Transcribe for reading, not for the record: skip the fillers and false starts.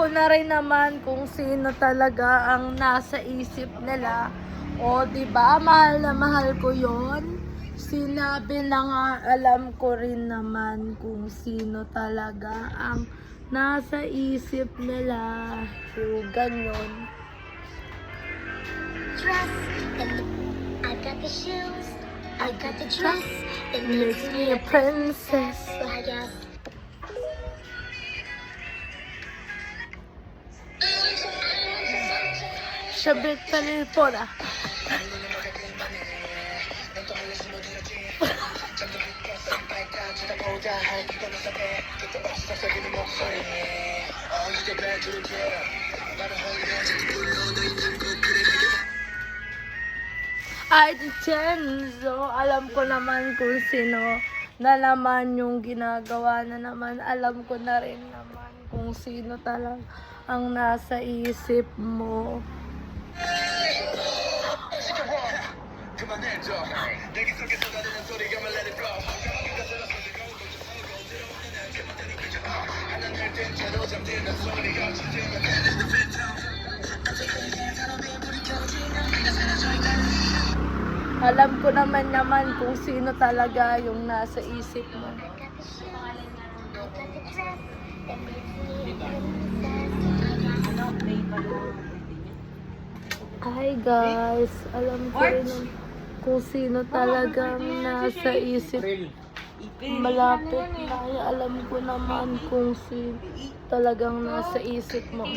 ko na rin naman kung sino talaga ang nasa isip nila. O, diba? Mahal na mahal ko yon. Sinabi na nga, alam ko rin naman kung sino talaga ang nasa isip nila. So, ganyan. Dress, I got the shoes, I got the dress, It makes me a princess. so I guess. Siyempre, talipona. Ay, Chenzo, alam ko naman kung sino na naman yung ginagawa na naman. Alam ko na rin naman kung sino talaga ang nasa isip mo. Alam ko naman kung sino talaga yung nasa isip mo. Hi guys, alam ko rin kung sino talagang nasa isip. Malapit na, alam ko naman kung sino talagang nasa isip mo.